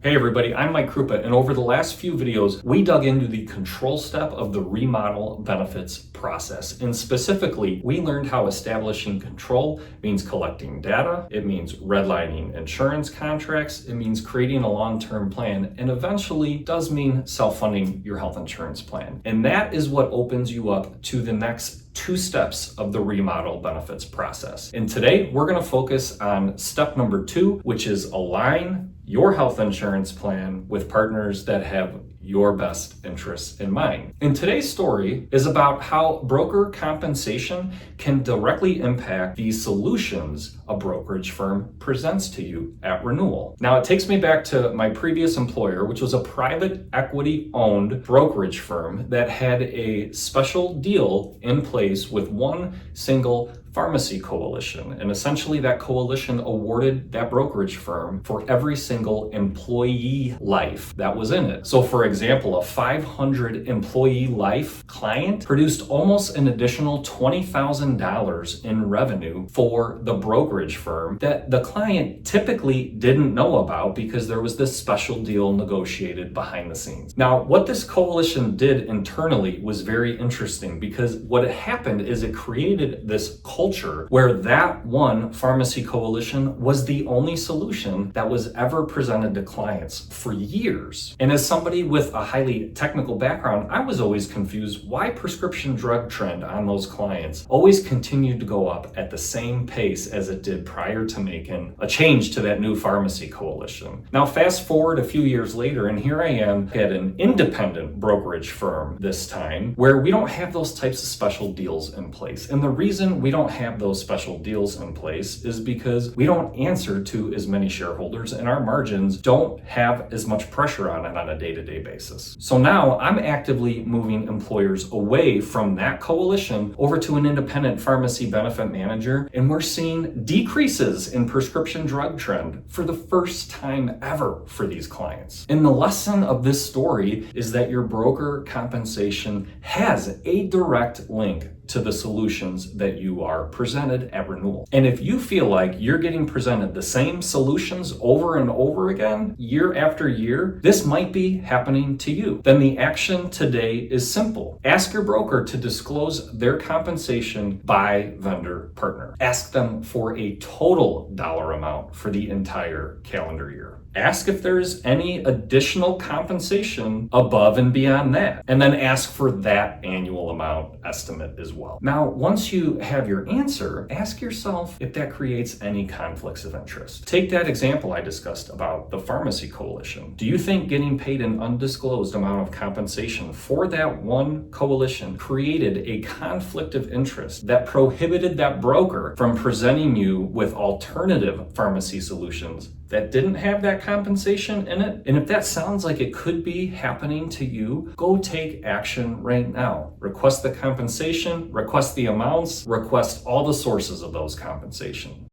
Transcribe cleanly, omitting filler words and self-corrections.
Hey everybody, I'm Mike Krupa, and over the last few videos, we dug into the control step of the remodel benefits process. And specifically, we learned how establishing control means collecting data, it means redlining insurance contracts, it means creating a long-term plan, and eventually does mean self-funding your health insurance plan. And that is what opens you up to the next two steps of the remodel benefits process. And today, we're going to focus on step number 2, which is align your health insurance plan with partners that have your best interests in mind. And today's story is about how broker compensation can directly impact the solutions a brokerage firm presents to you at renewal. Now, it takes me back to my previous employer, which was a private equity-owned brokerage firm that had a special deal in place with one single pharmacy coalition. And essentially that coalition awarded that brokerage firm for every single employee life that was in it. So for example, a 500 employee life client produced almost an additional $20,000 in revenue for the brokerage firm that the client typically didn't know about because there was this special deal negotiated behind the scenes. Now, what this coalition did internally was very interesting because what had happened is it created this culture where that one pharmacy coalition was the only solution that was ever presented to clients for years. And as somebody with a highly technical background, I was always confused why prescription drug trend on those clients always continued to go up at the same pace as it did prior to making a change to that new pharmacy coalition. Now, fast forward a few years later, and here I am at an independent brokerage firm this time, where we don't have those types of special deals in place. And the reason we don't have those special deals in place is because we don't answer to as many shareholders and our margins don't have as much pressure on it on a day-to-day basis. So now I'm actively moving employers away from that coalition over to an independent pharmacy benefit manager, and we're seeing decreases in prescription drug trend for the first time ever for these clients. And the lesson of this story is that your broker compensation has a direct link to the solutions that you are presented at renewal. And if you feel like you're getting presented the same solutions over and over again, year after year, this might be happening to you. Then the action today is simple. Ask your broker to disclose their compensation by vendor partner. Ask them for a total dollar amount for the entire calendar year. Ask if there's any additional compensation above and beyond that, and then ask for that annual amount estimate as well. Now, once you have your answer, ask yourself if that creates any conflicts of interest. Take that example I discussed about the pharmacy coalition. Do you think getting paid an undisclosed amount of compensation for that one coalition created a conflict of interest that prohibited that broker from presenting you with alternative pharmacy solutions that didn't have that compensation in it? And if that sounds like it could be happening to you, go take action right now. Request the compensation, request the amounts, request all the sources of those compensation.